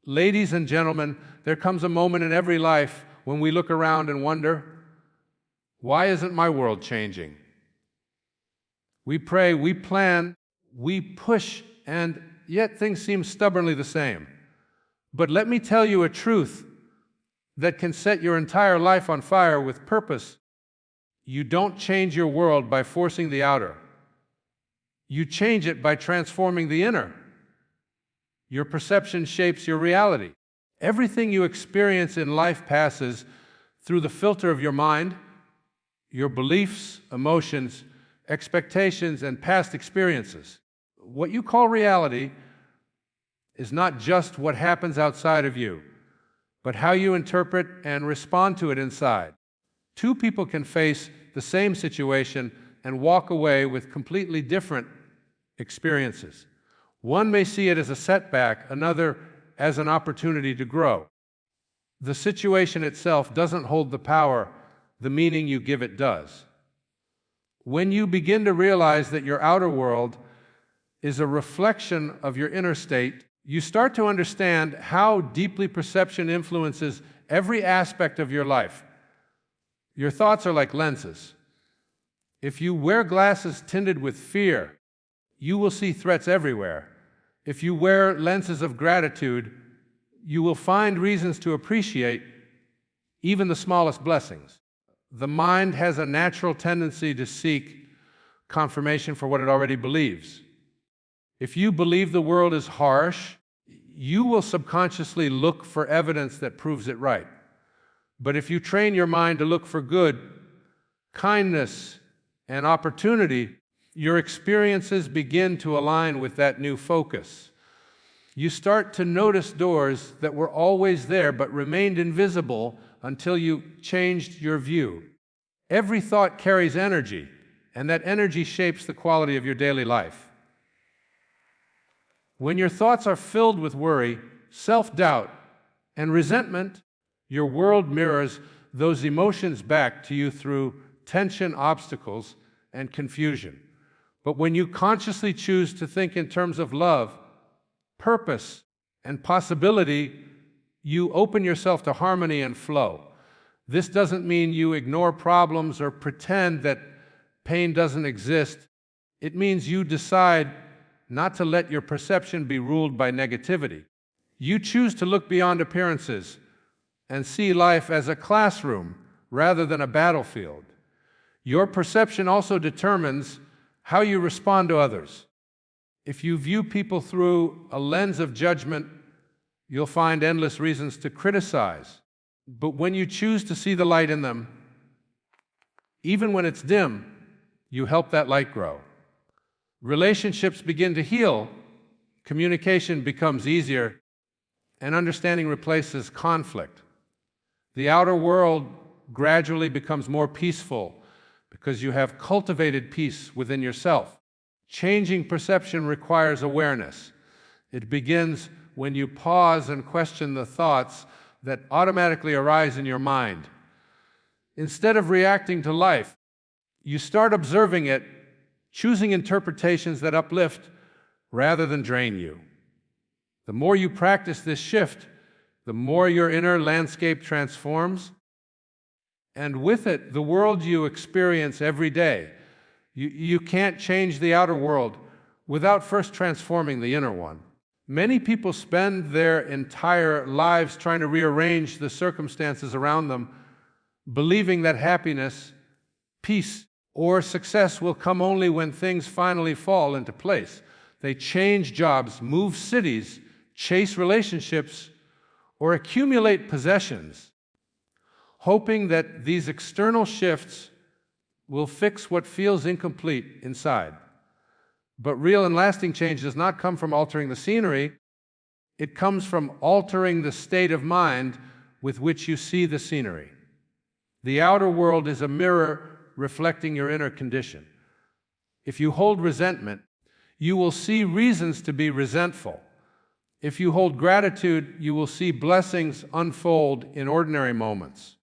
Ladies and gentlemen, there comes a moment in every life when we look around and wonder, why isn't my world changing? We pray, we plan, we push, and yet things seem stubbornly the same. But let me tell you a truth that can set your entire life on fire with purpose. You don't change your world by forcing the outer. You change it by transforming the inner. Your perception shapes your reality. Everything you experience in life passes through the filter of your mind, your beliefs, emotions, expectations, and past experiences. What you call reality is not just what happens outside of you, but how you interpret and respond to it inside. Two people can face the same situation and walk away with completely different experiences. One may see it as a setback, another as an opportunity to grow. The situation itself doesn't hold the power, the meaning you give it does. When you begin to realize that your outer world is a reflection of your inner state, you start to understand how deeply perception influences every aspect of your life. Your thoughts are like lenses. If you wear glasses tinted with fear, you will see threats everywhere. If you wear lenses of gratitude, you will find reasons to appreciate even the smallest blessings. The mind has a natural tendency to seek confirmation for what it already believes. If you believe the world is harsh, you will subconsciously look for evidence that proves it right. But if you train your mind to look for good, kindness, and opportunity, your experiences begin to align with that new focus. You start to notice doors that were always there but remained invisible until you changed your view. Every thought carries energy, and that energy shapes the quality of your daily life. When your thoughts are filled with worry, self-doubt, and resentment, your world mirrors those emotions back to you through tension, obstacles, and confusion. But when you consciously choose to think in terms of love, purpose, and possibility, you open yourself to harmony and flow. This doesn't mean you ignore problems or pretend that pain doesn't exist. It means you decide not to let your perception be ruled by negativity. You choose to look beyond appearances and see life as a classroom rather than a battlefield. Your perception also determines how you respond to others. If you view people through a lens of judgment, you'll find endless reasons to criticize. But when you choose to see the light in them, even when it's dim, you help that light grow. Relationships begin to heal, communication becomes easier, and understanding replaces conflict. The outer world gradually becomes more peaceful because you have cultivated peace within yourself. Changing perception requires awareness. It begins when you pause and question the thoughts that automatically arise in your mind. Instead of reacting to life, you start observing it, choosing interpretations that uplift rather than drain you. The more you practice this shift, the more your inner landscape transforms, and with it, the world you experience every day. You can't change the outer world without first transforming the inner one. Many people spend their entire lives trying to rearrange the circumstances around them, believing that happiness, peace, or success will come only when things finally fall into place. They change jobs, move cities, chase relationships, or accumulate possessions, hoping that these external shifts will fix what feels incomplete inside. But real and lasting change does not come from altering the scenery. It comes from altering the state of mind with which you see the scenery. The outer world is a mirror reflecting your inner condition. If you hold resentment, you will see reasons to be resentful. If you hold gratitude, you will see blessings unfold in ordinary moments.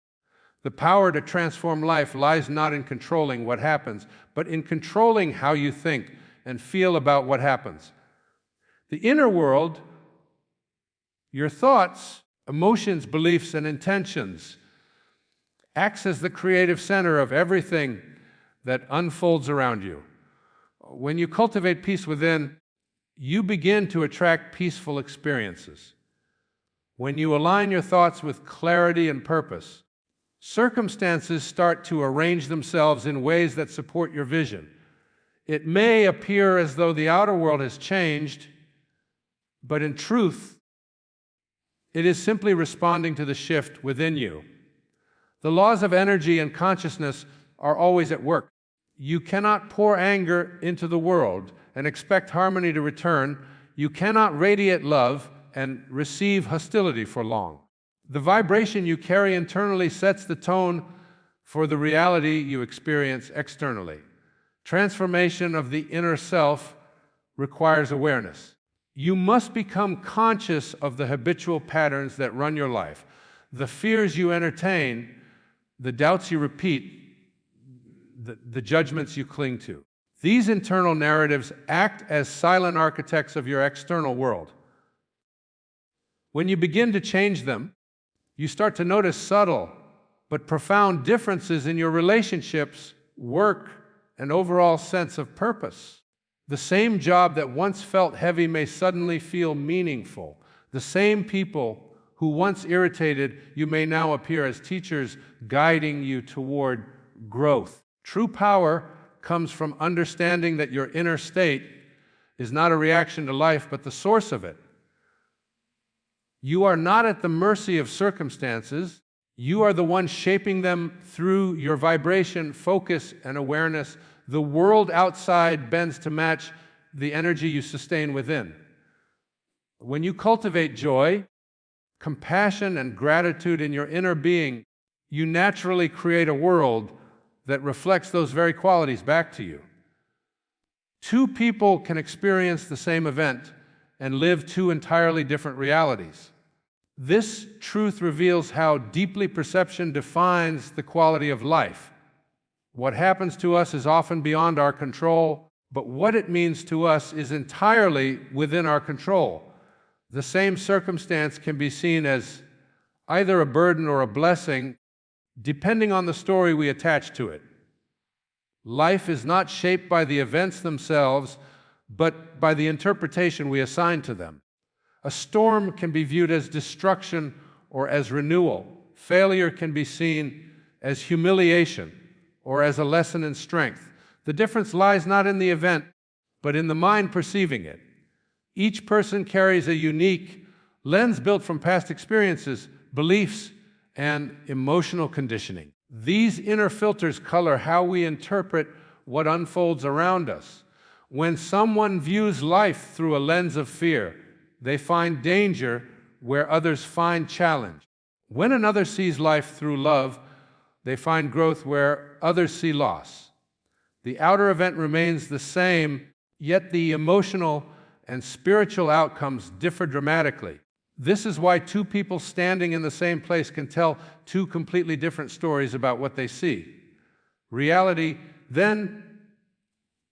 The power to transform life lies not in controlling what happens, but in controlling how you think and feel about what happens. The inner world Your thoughts, emotions, beliefs, and intentions acts as the creative center of everything that unfolds around you. When you cultivate peace within, you begin to attract peaceful experiences. When you align your thoughts with clarity and purpose, circumstances start to arrange themselves in ways that support your vision. It may appear as though the outer world has changed, but in truth, it is simply responding to the shift within you. The laws of energy and consciousness are always at work. You cannot pour anger into the world and expect harmony to return. You cannot radiate love and receive hostility for long. The vibration you carry internally sets the tone for the reality you experience externally. Transformation of the inner self requires awareness. You must become conscious of the habitual patterns that run your life, the fears you entertain, the doubts you repeat, the judgments you cling to. These internal narratives act as silent architects of your external world. When you begin to change them, you start to notice subtle but profound differences in your relationships, work, and overall sense of purpose. The same job that once felt heavy may suddenly feel meaningful. The same people who once irritated you may now appear as teachers guiding you toward growth. True power comes from understanding that your inner state is not a reaction to life, but the source of it. You are not at the mercy of circumstances. You are the one shaping them through your vibration, focus, and awareness. The world outside bends to match the energy you sustain within. When you cultivate joy, compassion, and gratitude in your inner being, you naturally create a world that reflects those very qualities back to you. Two people can experience the same event and live two entirely different realities. This truth reveals how deeply perception defines the quality of life. What happens to us is often beyond our control, but what it means to us is entirely within our control. The same circumstance can be seen as either a burden or a blessing, depending on the story we attach to it. Life is not shaped by the events themselves, but by the interpretation we assign to them. A storm can be viewed as destruction or as renewal. Failure can be seen as humiliation or as a lesson in strength. The difference lies not in the event, but in the mind perceiving it. Each person carries a unique lens built from past experiences, beliefs, and emotional conditioning. These inner filters color how we interpret what unfolds around us. When someone views life through a lens of fear, they find danger where others find challenge. When another sees life through love, they find growth where others see loss. The outer event remains the same, yet the emotional and spiritual outcomes differ dramatically. This is why two people standing in the same place can tell two completely different stories about what they see. Reality, then,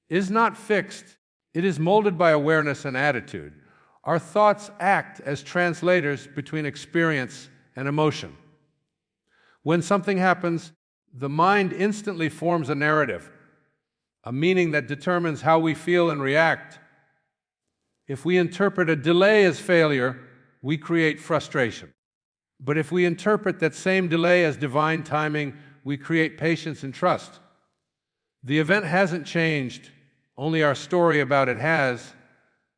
is not fixed. It is molded by awareness and attitude. Our thoughts act as translators between experience and emotion. When something happens, the mind instantly forms a narrative, a meaning that determines how we feel and react. If we interpret a delay as failure, we create frustration. But if we interpret that same delay as divine timing, we create patience and trust. The event hasn't changed, only our story about it has.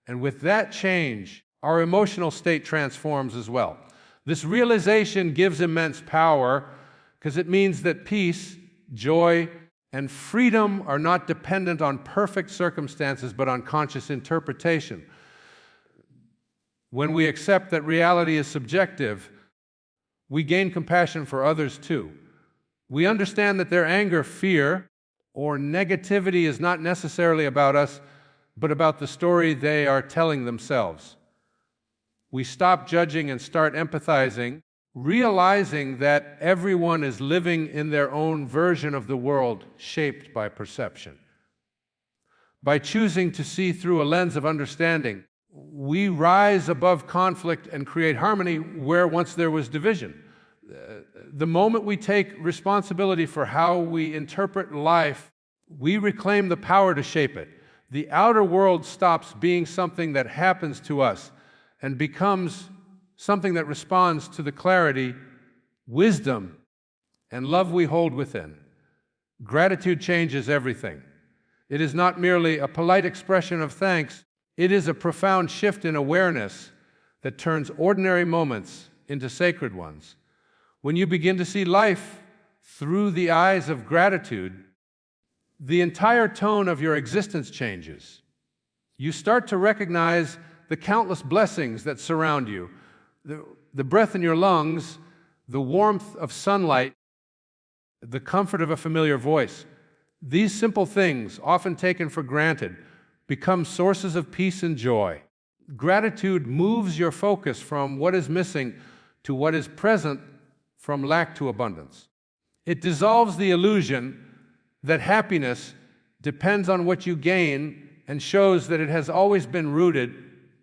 And with that change, our emotional state transforms as well. This realization gives immense power because it means that peace, joy, and freedom are not dependent on perfect circumstances, but on conscious interpretation. When we accept that reality is subjective, we gain compassion for others too. We understand that their anger, fear, or negativity is not necessarily about us, but about the story they are telling themselves. We stop judging and start empathizing, realizing that everyone is living in their own version of the world shaped by perception. By choosing to see through a lens of understanding, We rise above conflict and create harmony where once there was division. The moment we take responsibility for how we interpret life, we reclaim the power to shape it. The outer world stops being something that happens to us and becomes something that responds to the clarity, wisdom, and love we hold within. Gratitude changes everything. It is not merely a polite expression of thanks, it is a profound shift in awareness that turns ordinary moments into sacred ones. When you begin to see life through the eyes of gratitude, the entire tone of your existence changes. You start to recognize the countless blessings that surround you, the breath in your lungs, the warmth of sunlight, the comfort of a familiar voice. These simple things, often taken for granted, become sources of peace and joy. Gratitude moves your focus from what is missing to what is present, from lack to abundance. It dissolves the illusion that happiness depends on what you gain and shows that it has always been rooted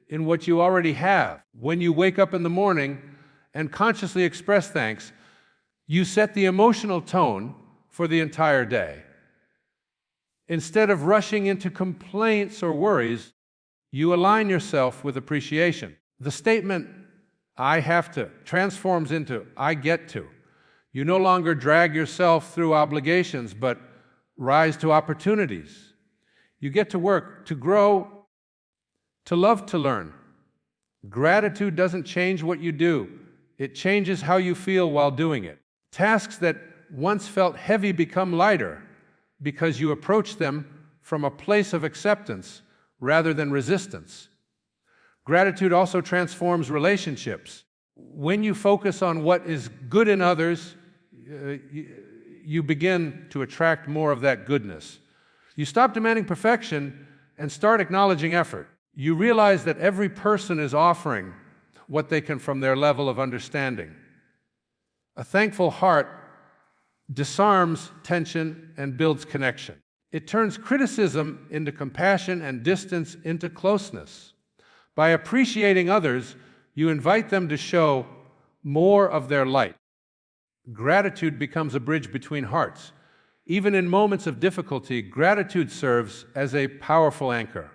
in what you already have. When you wake up in the morning and consciously express thanks, you set the emotional tone for the entire day. Instead of rushing into complaints or worries, you align yourself with appreciation. The statement, "I have to," transforms into, "I get to." You no longer drag yourself through obligations, but rise to opportunities. You get to work, to grow, to love, to learn. Gratitude doesn't change what you do. It changes how you feel while doing it. Tasks that once felt heavy become lighter because you approach them from a place of acceptance rather than resistance. Gratitude also transforms relationships. When you focus on what is good in others, you begin to attract more of that goodness. You stop demanding perfection and start acknowledging effort. You realize that every person is offering what they can from their level of understanding. A thankful heart disarms tension and builds connection. It turns criticism into compassion and distance into closeness. By appreciating others, you invite them to show more of their light. Gratitude becomes a bridge between hearts. Even in moments of difficulty, gratitude serves as a powerful anchor.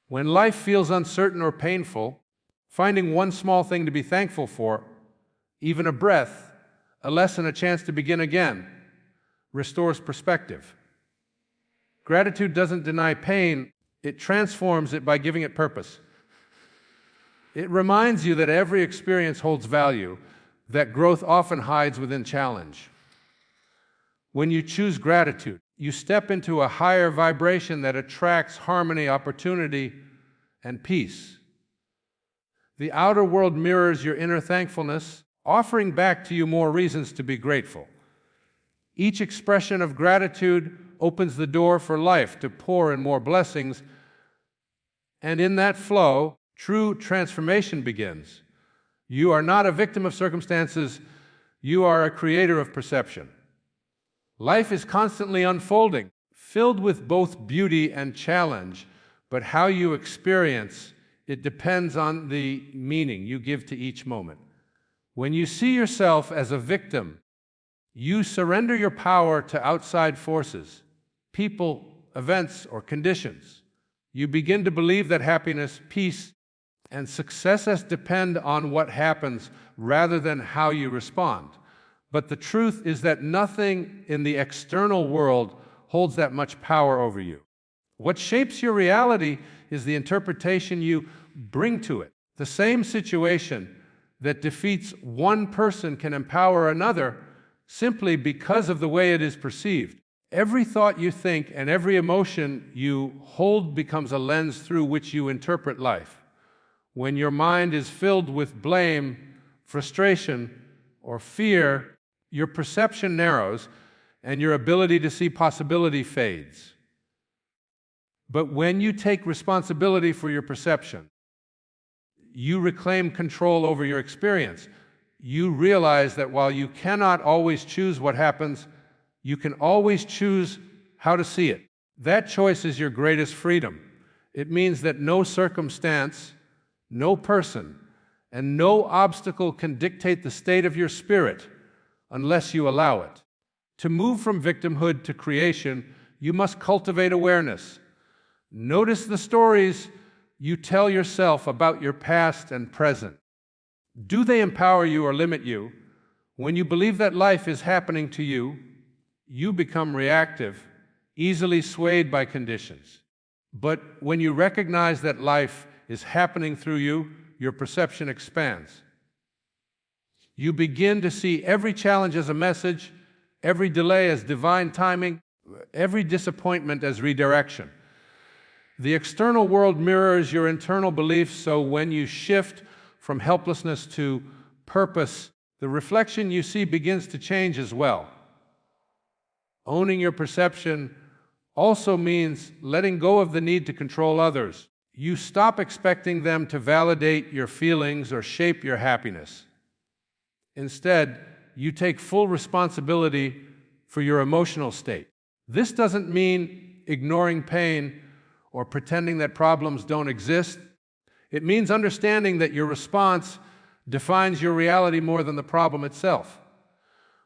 When life feels uncertain or painful, finding one small thing to be thankful for, even a breath, a lesson, a chance to begin again, restores perspective. Gratitude doesn't deny pain, it transforms it by giving it purpose. It reminds you that every experience holds value, that growth often hides within challenge. When you choose gratitude, you step into a higher vibration that attracts harmony, opportunity, and peace. The outer world mirrors your inner thankfulness, offering back to you more reasons to be grateful. Each expression of gratitude opens the door for life to pour in more blessings, and in that flow, true transformation begins. You are not a victim of circumstances, you are a creator of perception. Life is constantly unfolding, filled with both beauty and challenge, but how you experience it depends on the meaning you give to each moment. When you see yourself as a victim, you surrender your power to outside forces, people, events, or conditions. You begin to believe that happiness, peace, and success depend on what happens rather than how you respond. But the truth is that nothing in the external world holds that much power over you. What shapes your reality is the interpretation you bring to it. The same situation that defeats one person can empower another simply because of the way it is perceived. Every thought you think and every emotion you hold becomes a lens through which you interpret life. When your mind is filled with blame, frustration, or fear, your perception narrows and your ability to see possibility fades. But when you take responsibility for your perception, you reclaim control over your experience. You realize that while you cannot always choose what happens, you can always choose how to see it. That choice is your greatest freedom. It means that no circumstance, no person, and no obstacle can dictate the state of your spirit unless you allow it. To move from victimhood to creation, you must cultivate awareness. Notice the stories you tell yourself about your past and present. Do they empower you or limit you? When you believe that life is happening to you, you become reactive, easily swayed by conditions. But when you recognize that life is happening through you, your perception expands. You begin to see every challenge as a message, every delay as divine timing, every disappointment as redirection. The external world mirrors your internal beliefs, so when you shift from helplessness to purpose, the reflection you see begins to change as well. Owning your perception also means letting go of the need to control others. You stop expecting them to validate your feelings or shape your happiness. Instead, you take full responsibility for your emotional state. This doesn't mean ignoring pain or pretending that problems don't exist. It means understanding that your response defines your reality more than the problem itself.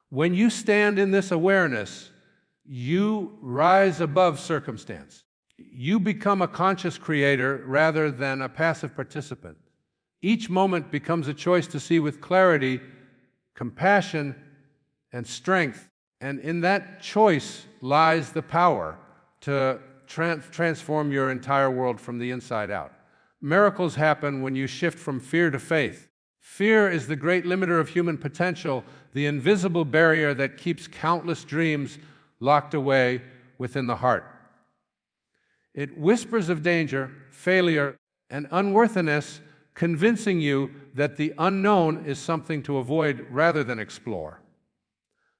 When you stand in this awareness, you rise above circumstance. You become a conscious creator rather than a passive participant. Each moment becomes a choice to see with clarity, compassion, and strength. And in that choice lies the power to transform your entire world from the inside out. Miracles happen when you shift from fear to faith. Fear is the great limiter of human potential, the invisible barrier that keeps countless dreams locked away within the heart. It whispers of danger, failure, and unworthiness, convincing you that the unknown is something to avoid rather than explore.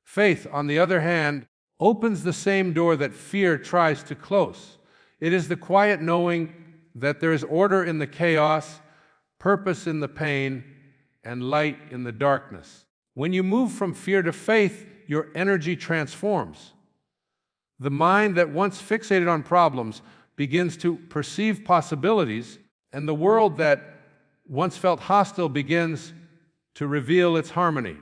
Faith, on the other hand, opens the same door that fear tries to close. It is the quiet knowing that there is order in the chaos, purpose in the pain, and light in the darkness. When you move from fear to faith, your energy transforms. The mind that once fixated on problems begins to perceive possibilities, and the world that once felt hostile begins to reveal its harmony.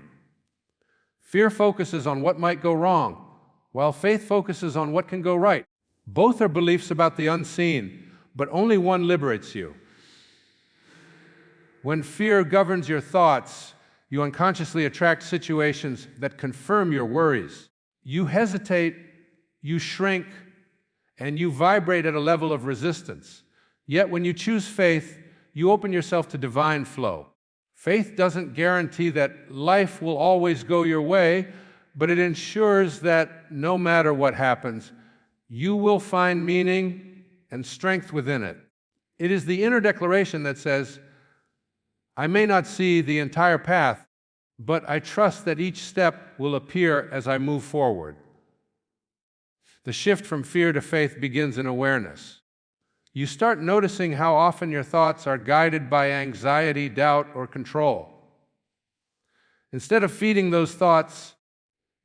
Fear focuses on what might go wrong, while faith focuses on what can go right. Both are beliefs about the unseen, but only one liberates you. When fear governs your thoughts, you unconsciously attract situations that confirm your worries. You hesitate, you shrink, and you vibrate at a level of resistance. Yet when you choose faith, you open yourself to divine flow. Faith doesn't guarantee that life will always go your way, but it ensures that no matter what happens, you will find meaning and strength within it. It is the inner declaration that says, I may not see the entire path, but I trust that each step will appear as I move forward. The shift from fear to faith begins in awareness. You start noticing how often your thoughts are guided by anxiety, doubt, or control. Instead of feeding those thoughts,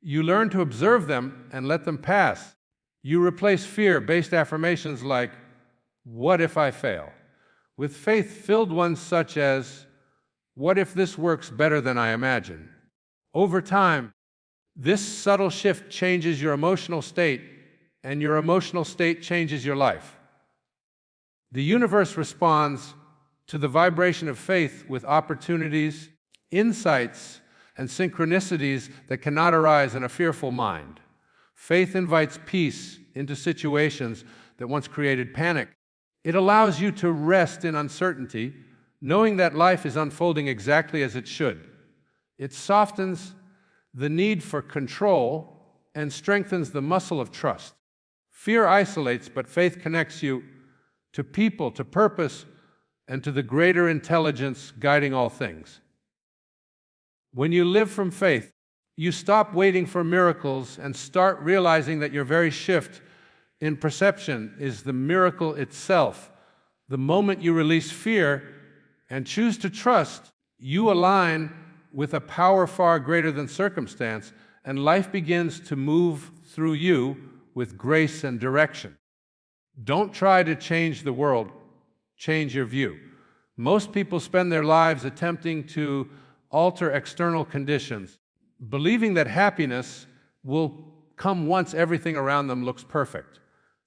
you learn to observe them and let them pass. You replace fear-based affirmations like, what if I fail? With faith-filled ones such as, what if this works better than I imagine? Over time, this subtle shift changes your emotional state, and your emotional state changes your life. The universe responds to the vibration of faith with opportunities, insights, and synchronicities that cannot arise in a fearful mind. Faith invites peace into situations that once created panic. It allows you to rest in uncertainty, knowing that life is unfolding exactly as it should. It softens the need for control and strengthens the muscle of trust. Fear isolates, but faith connects you to people, to purpose, and to the greater intelligence guiding all things. When you live from faith, you stop waiting for miracles and start realizing that your very shift in perception is the miracle itself. The moment you release fear and choose to trust, you align with a power far greater than circumstance, and life begins to move through you with grace and direction. Don't try to change the world. change your view. Most people spend their lives attempting to alter external conditions, believing that happiness will come once everything around them looks perfect.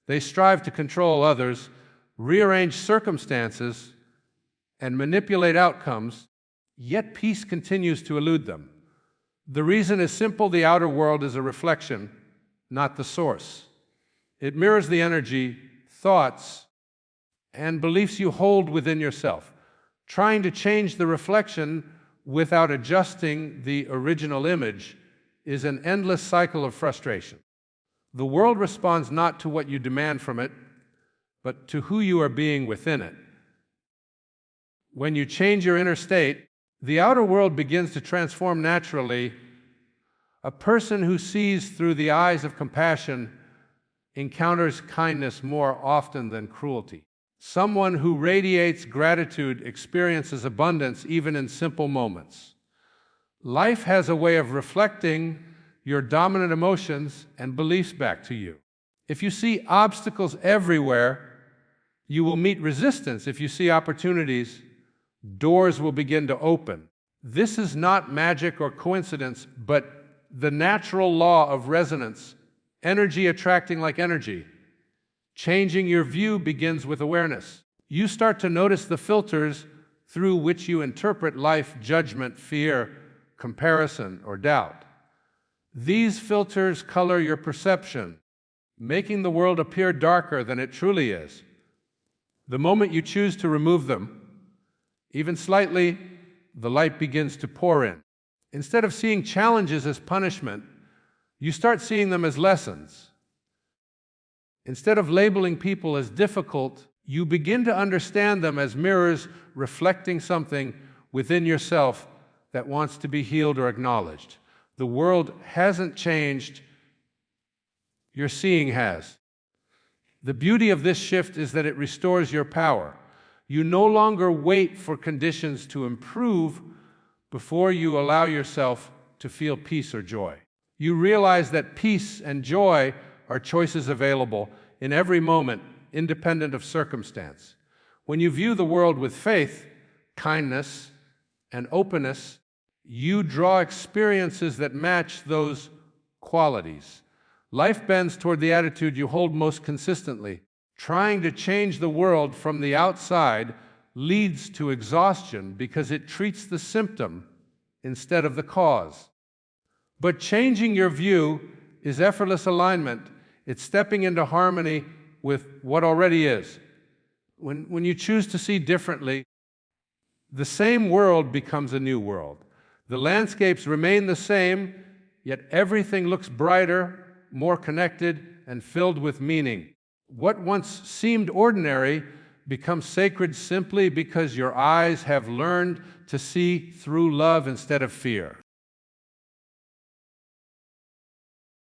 They strive to control others, rearrange circumstances, and manipulate outcomes, yet peace continues to elude them. The reason is simple: the outer world is a reflection, not the source. It mirrors the energy, thoughts, and beliefs you hold within yourself. Trying to change the reflection without adjusting the original image is an endless cycle of frustration. The world responds not to what you demand from it, but to who you are being within it. When you change your inner state, the outer world begins to transform naturally. A person who sees through the eyes of compassion encounters kindness more often than cruelty. Someone who radiates gratitude experiences abundance even in simple moments. Life has a way of reflecting your dominant emotions and beliefs back to you. If you see obstacles everywhere, you will meet resistance. If you see opportunities, doors will begin to open. This is not magic or coincidence, but the natural law of resonance, energy attracting like energy. Changing your view begins with awareness. You start to notice the filters through which you interpret life: judgment, fear, comparison, or doubt. These filters color your perception, making the world appear darker than it truly is. The moment you choose to remove them, even slightly, the light begins to pour in. Instead of seeing challenges as punishment, you start seeing them as lessons. Instead of labeling people as difficult, you begin to understand them as mirrors reflecting something within yourself that wants to be healed or acknowledged. The world hasn't changed, your seeing has. The beauty of this shift is that it restores your power. You no longer wait for conditions to improve before you allow yourself to feel peace or joy. You realize that peace and joy are choices available in every moment, independent of circumstance. When you view the world with faith, kindness, and openness, you draw experiences that match those qualities. Life bends toward the attitude you hold most consistently. Trying to change the world from the outside leads to exhaustion because it treats the symptom instead of the cause. But changing your view is effortless alignment. It's stepping into harmony with what already is. When you choose to see differently, the same world becomes a new world. The landscapes remain the same, yet everything looks brighter, more connected, and filled with meaning. What once seemed ordinary becomes sacred simply because your eyes have learned to see through love instead of fear.